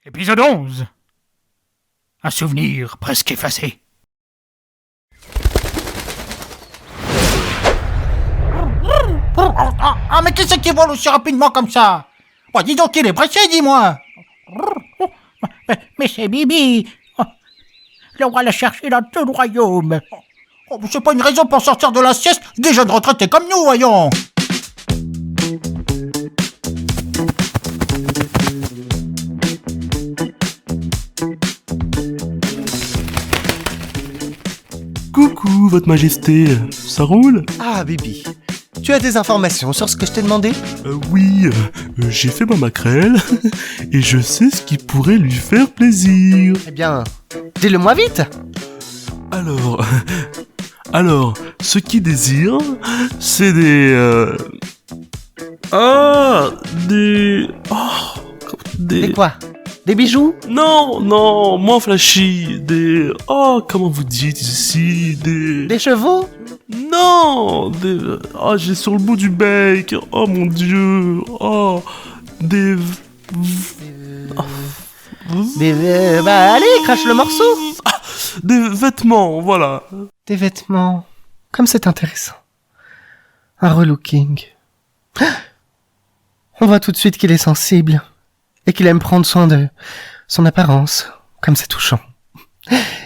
Épisode 11. Un souvenir presque effacé. Ah, mais qui c'est qui vole aussi rapidement comme ça? Bon, dis donc, il est pressé, dis-moi. Mais c'est Bibi. On va la chercher dans tout le royaume. Oh, mais c'est pas une raison pour sortir de la sieste des jeunes retraités comme nous, voyons. Coucou, votre majesté, ça roule? Ah, Bibi, tu as des informations sur ce que je t'ai demandé? Oui, j'ai fait ma maquerelle, et je sais ce qui pourrait lui faire plaisir. Eh bien, dis-le-moi vite. Alors, ce qu'il désire, c'est Des quoi? Des bijoux? Non, moins flashy, comment vous dites ici, Des chevaux? Non, j'ai sur le bout du bec, oh mon dieu, Allez, crache le morceau. des vêtements, voilà. Des vêtements. Comme c'est intéressant. Un relooking. On voit tout de suite qu'il est sensible. Et qu'il aime prendre soin de son apparence. Comme c'est touchant.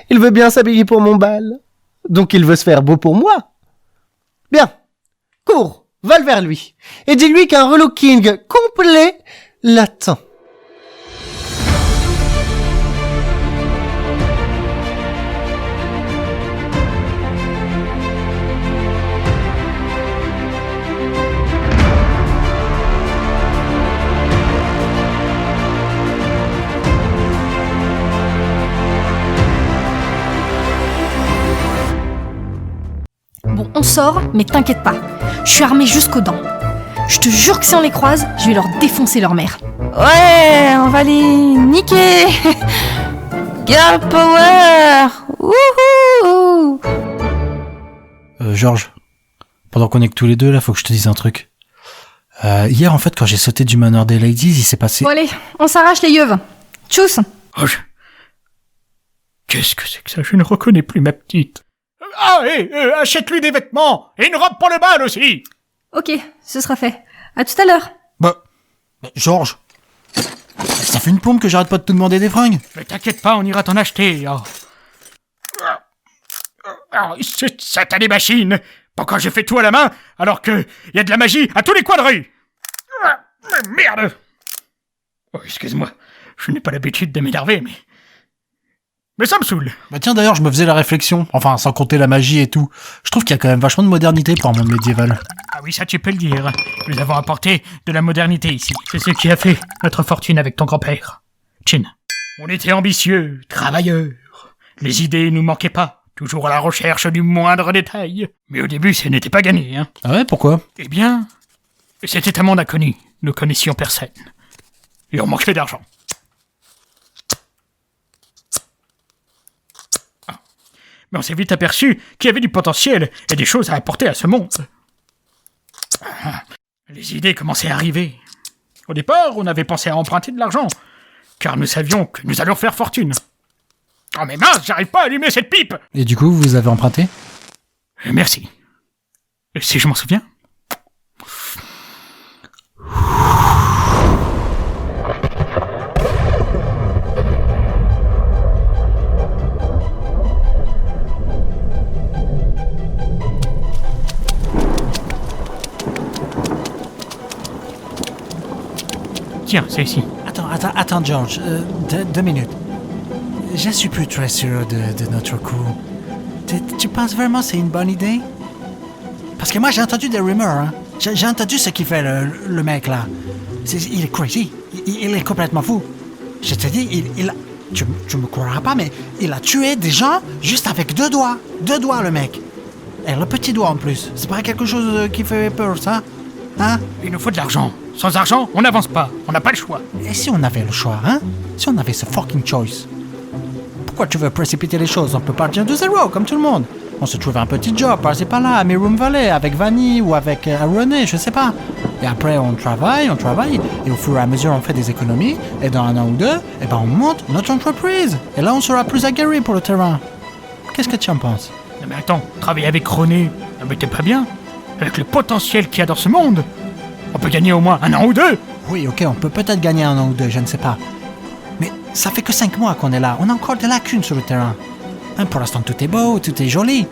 Il veut bien s'habiller pour mon bal. Donc il veut se faire beau pour moi. Bien. Cours, vole vers lui. Et dis-lui qu'un relooking complet l'attend. Bon, on sort, mais t'inquiète pas. Je suis armée jusqu'aux dents. Je te jure que si on les croise, je vais leur défoncer leur mère. Ouais, on va les niquer. Girl power. Wouhou. Georges, pendant qu'on est que tous les deux, là, faut que je te dise un truc. Hier, en fait, quand j'ai sauté du Manor des Ladies, il s'est passé... Bon allez, on s'arrache les yeux. Tchuss. Oh, Qu'est-ce que c'est que ça? Je ne reconnais plus ma petite. Ah, achète-lui des vêtements et une robe pour le bal aussi. Ok, ce sera fait. À tout à l'heure. Georges, ça fait une plombe que j'arrête pas de te demander des fringues. Mais t'inquiète pas, on ira t'en acheter. Cette satanée machine. Pourquoi je fais tout à la main alors que y a de la magie à tous les coins de rue? Merde. Oh, excuse-moi, je n'ai pas l'habitude de m'énerver, mais ça me saoule. Tiens, d'ailleurs, je me faisais la réflexion, enfin, sans compter la magie et tout. Je trouve qu'il y a quand même vachement de modernité pour un monde médiéval. Ah oui, ça tu peux le dire. Nous avons apporté de la modernité ici. C'est ce qui a fait notre fortune avec ton grand-père. Chin. On était ambitieux, travailleurs. Les idées nous manquaient pas. Toujours à la recherche du moindre détail. Mais au début, ce n'était pas gagné, hein. Ah ouais, pourquoi? Eh bien, c'était un monde inconnu. Nous connaissions personne. Et on manquait d'argent. Mais on s'est vite aperçu qu'il y avait du potentiel et des choses à apporter à ce monde. Les idées commençaient à arriver. Au départ, on avait pensé à emprunter de l'argent, car nous savions que nous allions faire fortune. Oh mais mince, j'arrive pas à allumer cette pipe! Et du coup, vous avez emprunté? Merci. Et si je m'en souviens? Tiens, c'est ici. Attends, George, 2 minutes. Je suis plus très sûr de notre coup. Tu penses vraiment que c'est une bonne idée? Parce que moi, j'ai entendu des rumeurs, hein. J'ai entendu ce qu'il fait, le mec, là. Il est crazy. Il est complètement fou. Je te dis, tu me croiras pas, mais il a tué des gens juste avec 2 doigts. 2 doigts, le mec. Et le petit doigt, en plus. C'est pas quelque chose qui fait peur, ça? Hein? Il nous faut de l'argent. Sans argent, on n'avance pas. On n'a pas le choix. Et si on avait le choix, hein? Si on avait ce fucking choice? Pourquoi tu veux précipiter les choses? On peut partir de zéro, comme tout le monde. On se trouve un petit job par-ci par-là, à Mirum Valley, avec Vanny ou avec René, je sais pas. Et après, on travaille, et au fur et à mesure, on fait des économies, et dans 1 an ou 2, eh ben, on monte notre entreprise. Et là, on sera plus aguerri pour le terrain. Qu'est-ce que tu en penses? Non mais attends, travailler avec René, non mais t'es pas bien? Avec le potentiel qu'il y a dans ce monde, on peut gagner au moins 1 an ou 2. Oui, ok, on peut peut-être gagner 1 an ou 2, je ne sais pas. Mais ça fait que 5 mois qu'on est là, on a encore des lacunes sur le terrain. Hein, pour l'instant, tout est beau, tout est joli.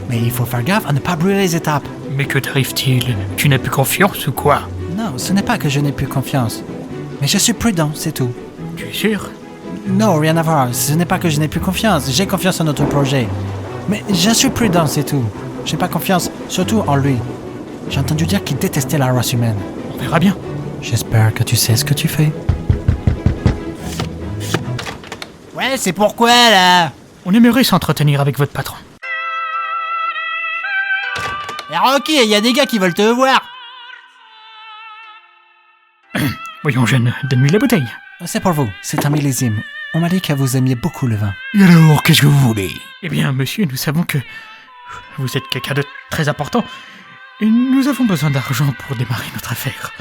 Mais il faut faire gaffe à ne pas brûler les étapes. Mais que t'arrive-t-il? Tu n'as plus confiance ou quoi? Non, ce n'est pas que je n'ai plus confiance. Mais je suis prudent, c'est tout. Tu es sûr? Non, rien à voir. Ce n'est pas que je n'ai plus confiance. J'ai confiance en notre projet. Mais je suis prudent, c'est tout. J'ai pas confiance, surtout en lui. J'ai entendu dire qu'il détestait la race humaine. On verra bien. J'espère que tu sais ce que tu fais. Ouais, c'est pourquoi, là? On aimerait s'entretenir avec votre patron. Et Rocky, il y a des gars qui veulent te voir. Voyons, jeune, donne-lui la bouteille. C'est pour vous, c'est un millésime. On m'a dit que vous aimiez beaucoup le vin. Et alors, qu'est-ce que vous voulez? Eh bien, monsieur, nous savons que vous êtes quelqu'un de très important. Et nous avons besoin d'argent pour démarrer notre affaire.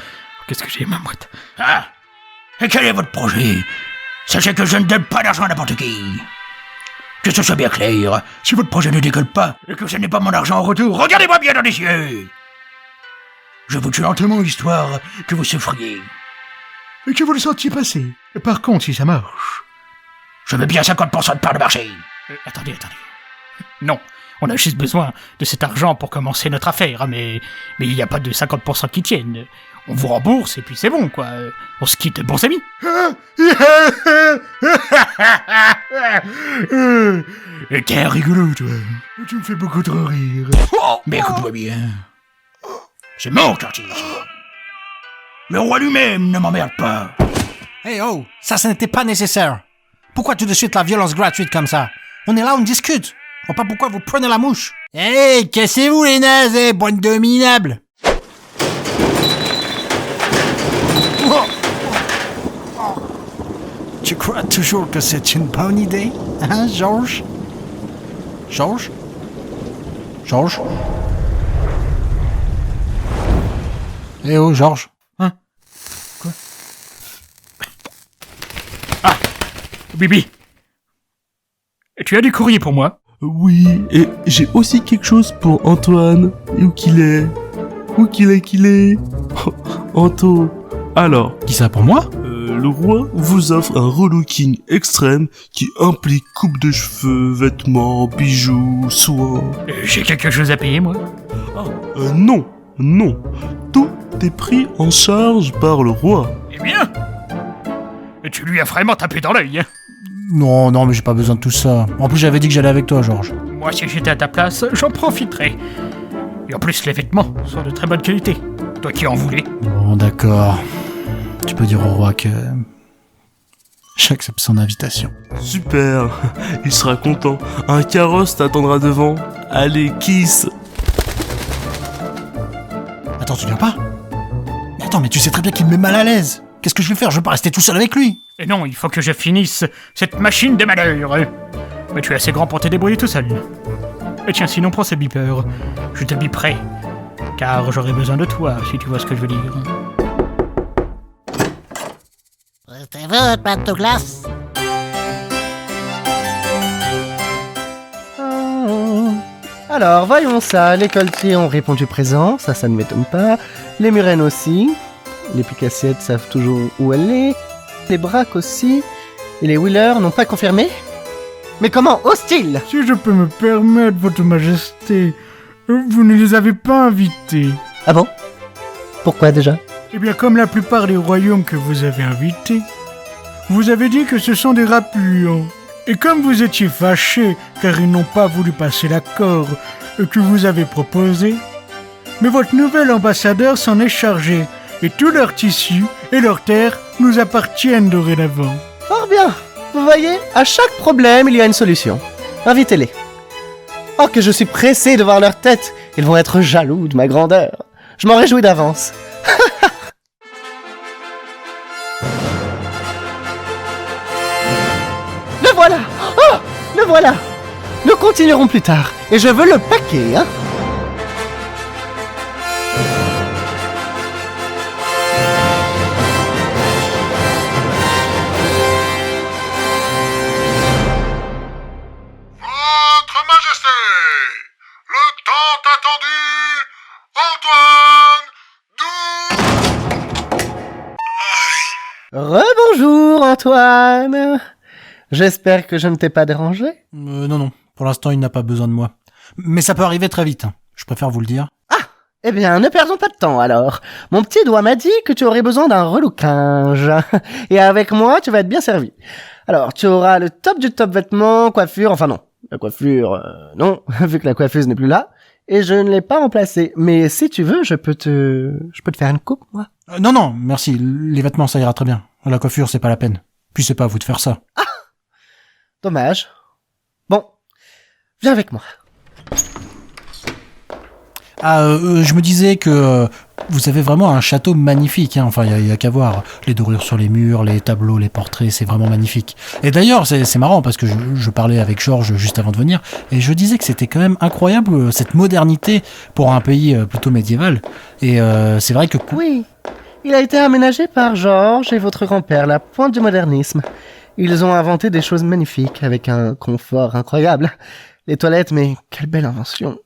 Qu'est-ce que j'ai, ma moite? Ah! Et quel est votre projet? Sachez que je ne donne pas d'argent à n'importe qui. Que ce soit bien clair, si votre projet ne décolle pas et que ce n'est pas mon argent en retour, regardez-moi bien dans les yeux. Je vous tue lentement, histoire que vous souffriez. Et que vous le sentiez passer. Et par contre, si ça marche, je veux bien 50% de part de marché. Attendez. Non, on a juste besoin de cet argent pour commencer notre affaire, mais il n'y a pas de 50% qui tiennent. On vous rembourse et puis c'est bon, quoi. On se quitte, bons amis. T'es rigolo, toi. Tu me fais beaucoup trop rire. Mais écoute-moi bien. C'est mon quartier. Le roi lui-même ne m'emmerde pas. Hey oh, ça n'était pas nécessaire. Pourquoi tout de suite la violence gratuite comme ça? On est là, on discute. On pas pourquoi vous prenez la mouche. Hey, cassez-vous les nazes, bande de minables. Tu crois toujours que c'est une bonne idée, hein, Georges? Georges? Eh oh, Georges. Hein? Quoi? Ah! Bibi! Tu as du courrier pour moi? Oui, et j'ai aussi quelque chose pour Antoine. Et où qu'il est? Anto. Alors, Qui ça pour moi? le roi vous offre un relooking extrême qui implique coupe de cheveux, vêtements, bijoux, soins. J'ai quelque chose à payer, moi? Non. Tout est pris en charge par le roi. Eh bien! Tu lui as vraiment tapé dans l'œil, hein? Non, mais j'ai pas besoin de tout ça. En plus, j'avais dit que j'allais avec toi, Georges. Moi, si j'étais à ta place, j'en profiterais. Et en plus, les vêtements sont de très bonne qualité. Toi qui en voulais. Bon, d'accord. Tu peux dire au roi que... j'accepte son invitation. Super, il sera content. Un carrosse t'attendra devant. Allez, kiss. Attends, tu viens pas? Mais attends, mais tu sais très bien qu'il me met mal à l'aise. Qu'est-ce que je vais faire? Je veux pas rester tout seul avec lui. Et non, il faut que je finisse cette machine de malheur. Mais tu es assez grand pour te débrouiller tout seul. Et tiens, sinon prends ce beeper. Je te biperai. Car j'aurai besoin de toi, si tu vois ce que je veux dire. C'est votre pâte de glace. Alors, voyons ça. Les Coltiers ont répondu présent, ça ne m'étonne pas. Les Murennes aussi. Les Picassiettes savent toujours où elle est. Les Braques aussi. Et les Wheeler n'ont pas confirmé? Mais comment ose-t-il? Si je peux me permettre, votre majesté, vous ne les avez pas invités. Ah bon? Pourquoi déjà? Eh bien, comme la plupart des royaumes que vous avez invités, vous avez dit que ce sont des rats puants. Et comme vous étiez fâchés car ils n'ont pas voulu passer l'accord que vous avez proposé, mais votre nouvel ambassadeur s'en est chargé, et tous leurs tissus et leurs terres nous appartiennent dorénavant. Fort bien. Vous voyez, à chaque problème, il y a une solution. Invitez-les. Oh, que je suis pressé de voir leur tête. Ils vont être jaloux de ma grandeur. Je m'en réjouis d'avance. Le voilà. Oh, le voilà. Nous continuerons plus tard. Et je veux le paquet, hein. Votre Majesté, le tant attendu, Antoine Rebonjour, Antoine. J'espère que je ne t'ai pas dérangé. Non. Pour l'instant, il n'a pas besoin de moi. Mais ça peut arriver très vite. Je préfère vous le dire. Eh bien, ne perdons pas de temps alors. Mon petit doigt m'a dit que tu aurais besoin d'un relookage. Et avec moi, tu vas être bien servi. Alors, tu auras le top du top vêtements, coiffure, enfin non. La coiffure, non, vu que la coiffeuse n'est plus là. Et je ne l'ai pas remplacée. Mais si tu veux, je peux te faire une coupe, moi. Non, merci. Les vêtements, ça ira très bien. La coiffure, c'est pas la peine. Puis c'est pas à vous de faire ça. Dommage. Bon, viens avec moi. Je me disais que vous avez vraiment un château magnifique. Hein. Enfin, il y a qu'à voir. Les dorures sur les murs, les tableaux, les portraits, c'est vraiment magnifique. Et d'ailleurs, c'est marrant parce que je parlais avec Georges juste avant de venir et je disais que c'était quand même incroyable cette modernité pour un pays plutôt médiéval. Et c'est vrai que... Oui, il a été aménagé par Georges et votre grand-père, la pointe du modernisme. Ils ont inventé des choses magnifiques avec un confort incroyable. Les toilettes, mais quelle belle invention.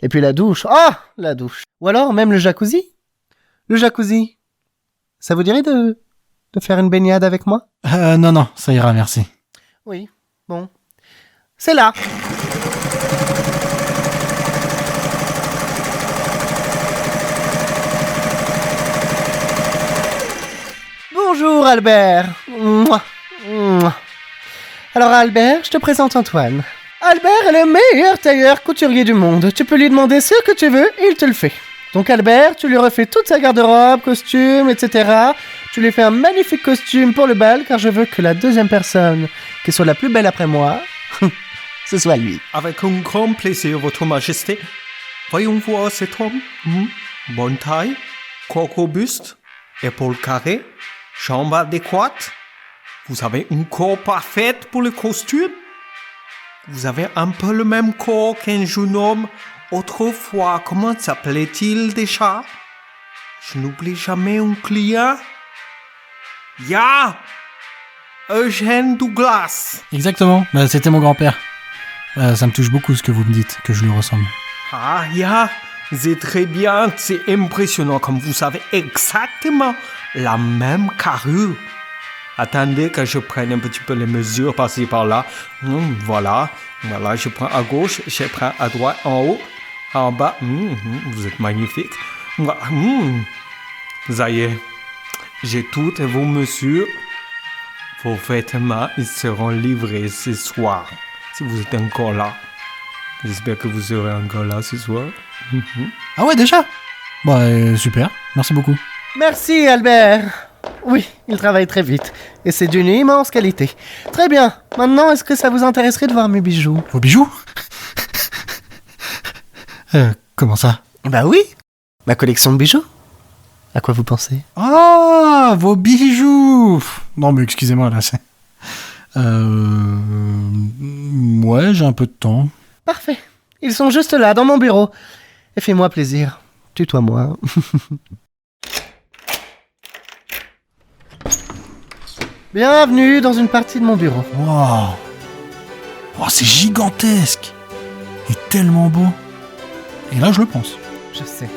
Et puis la douche. Oh, la douche. Ou alors même le jacuzzi. Le jacuzzi. Ça vous dirait de faire une baignade avec moi? Non, ça ira, merci. Oui, bon. C'est là. Bonjour Albert. Mouah. Mouah. Alors Albert, je te présente Antoine. Albert est le meilleur tailleur couturier du monde. Tu peux lui demander ce que tu veux et il te le fait. Donc Albert, tu lui refais toute sa garde-robe, costume, etc. Tu lui fais un magnifique costume pour le bal car je veux que la deuxième personne qui soit la plus belle après moi, ce soit lui. Avec un grand plaisir, Votre Majesté. Voyons voir cet homme. Bonne taille, corps robuste, épaules carrées, jambes adéquates. Vous avez un corps parfait pour le costume. Vous avez un peu le même corps qu'un jeune homme autrefois. Comment s'appelait-il déjà? Je n'oublie jamais un client. Eugène Douglas. Exactement, c'était mon grand-père. Ça me touche beaucoup ce que vous me dites, que je lui ressemble. C'est très bien, c'est impressionnant comme vous avez exactement la même carrure. Attendez que je prenne un petit peu les mesures par-ci par-là. Voilà, je prends à gauche, je prends à droite, en haut, en bas. Vous êtes magnifique. Ça y est, j'ai toutes vos mesures. Vos vêtements, ils seront livrés ce soir. Si vous êtes encore là. J'espère que vous serez encore là ce soir. Ah ouais, déjà? Super, merci beaucoup. Merci Albert. Oui, il travaille très vite. Et c'est d'une immense qualité. Très bien. Maintenant, est-ce que ça vous intéresserait de voir mes bijoux? Vos bijoux? Comment ça? Bah oui. Ma collection de bijoux. À quoi vous pensez? Ah, vos bijoux! Non mais excusez-moi là, c'est... Ouais, j'ai un peu de temps. Parfait. Ils sont juste là, dans mon bureau. Et fais-moi plaisir. Tutoie-moi. Bienvenue dans une partie de mon bureau. Wow. Oh, c'est gigantesque. Et tellement beau. Et là, je le pense. Je sais.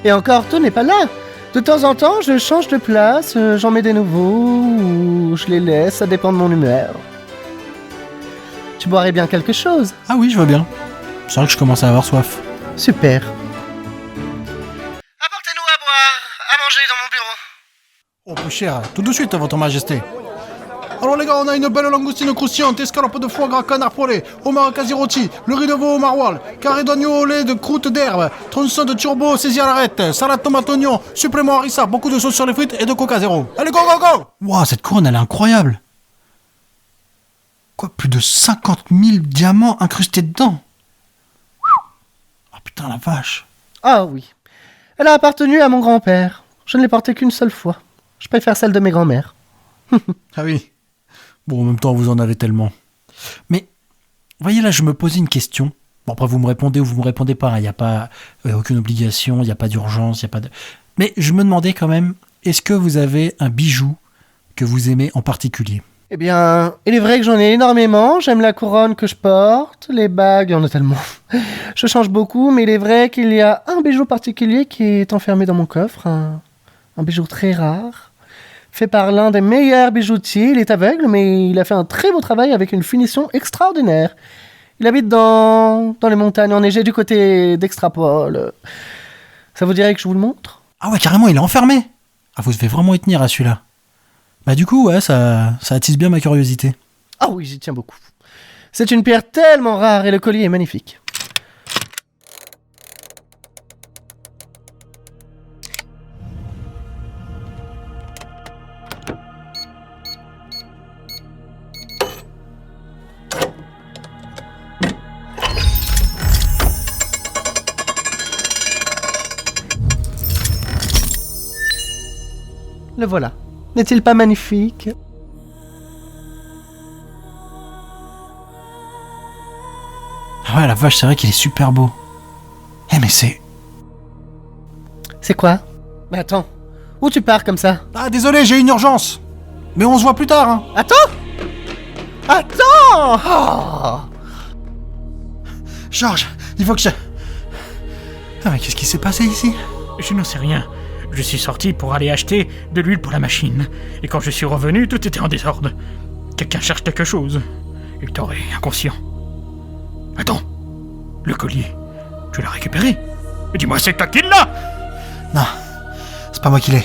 Et encore, tout n'est pas là. De temps en temps, je change de place, j'en mets des nouveaux, ou je les laisse, ça dépend de mon humeur. Tu boirais bien quelque chose? Ah oui, je veux bien. C'est vrai que je commence à avoir soif. Super. Apportez-nous à boire, à manger dans mon bureau. Oh, peu cher. Tout de suite, Votre Majesté. Alors les gars, on a une belle langoustine croustillante, escalope de foie gras canard poêlé, homard quasi rôti, le riz de veau au maroilles, carré d'oignon au lait de croûte d'herbe, tronçon de turbo saisi à l'arête, salade tomate oignon, supplément harissa, beaucoup de sauce sur les frites et de coca zéro. Allez, go, go, go! Wow, cette couronne, elle est incroyable. Quoi, plus de 50 000 diamants incrustés dedans? Oh putain, la vache. Ah oui. Elle a appartenu à mon grand-père. Je ne l'ai portée qu'une seule fois. Je préfère celle de mes grands-mères. Ah oui. Bon, en même temps, vous en avez tellement. Mais voyez, là, je me posais une question. Bon, après, vous me répondez ou vous me répondez pas. Il n'y a pas aucune obligation, il n'y a pas d'urgence, il n'y a pas de... Mais je me demandais quand même, est-ce que vous avez un bijou que vous aimez en particulier? Eh bien, il est vrai que j'en ai énormément. J'aime la couronne que je porte, les bagues, il y en a tellement. Je change beaucoup, mais il est vrai qu'il y a un bijou particulier qui est enfermé dans mon coffre. Un bijou très rare, fait par l'un des meilleurs bijoutiers. Il est aveugle, mais il a fait un très beau travail avec une finition extraordinaire. Il habite dans les montagnes enneigées du côté d'Extrapole. Ça vous dirait que je vous le montre? Ah ouais, carrément, il est enfermé. Ah, vous devez vraiment y tenir à celui-là. Bah du coup, ouais, ça attise bien ma curiosité. Ah oui, j'y tiens beaucoup. C'est une pierre tellement rare et le collier est magnifique. Le voilà. N'est-il pas magnifique? Ah ouais, la vache, c'est vrai qu'il est super beau. Eh mais c'est... C'est quoi? Mais attends, où tu pars comme ça? Ah désolé, j'ai une urgence. Mais on se voit plus tard, hein. Attends! Attends! Oh! Georges, il faut que je... Ah mais qu'est-ce qui s'est passé ici? Je n'en sais rien. Je suis sorti pour aller acheter de l'huile pour la machine. Et quand je suis revenu, tout était en désordre. Quelqu'un cherche quelque chose. Hector est inconscient. Attends, le collier, tu l'as récupéré? Dis-moi, c'est toi qui l'as? Non, c'est pas moi qui l'ai.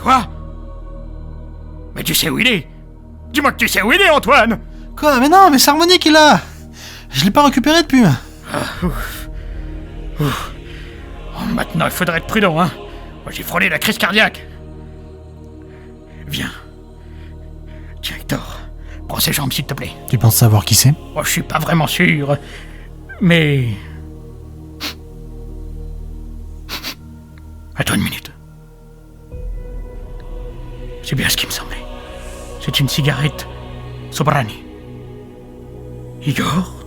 Quoi? Mais tu sais où il est? Dis-moi que tu sais où il est, Antoine! Quoi? Mais non, mais c'est Harmonie qui l'a. Je l'ai pas récupéré depuis. Ouf. Oh, maintenant, il faudrait être prudent, hein. Moi, j'ai frôlé la crise cardiaque. Viens. Tiens, Hector, prends ses jambes, s'il te plaît. Tu penses savoir qui c'est? Oh, je suis pas vraiment sûr, mais... Attends une minute. C'est bien ce qui me semblait. C'est une cigarette Sobrani. Igor?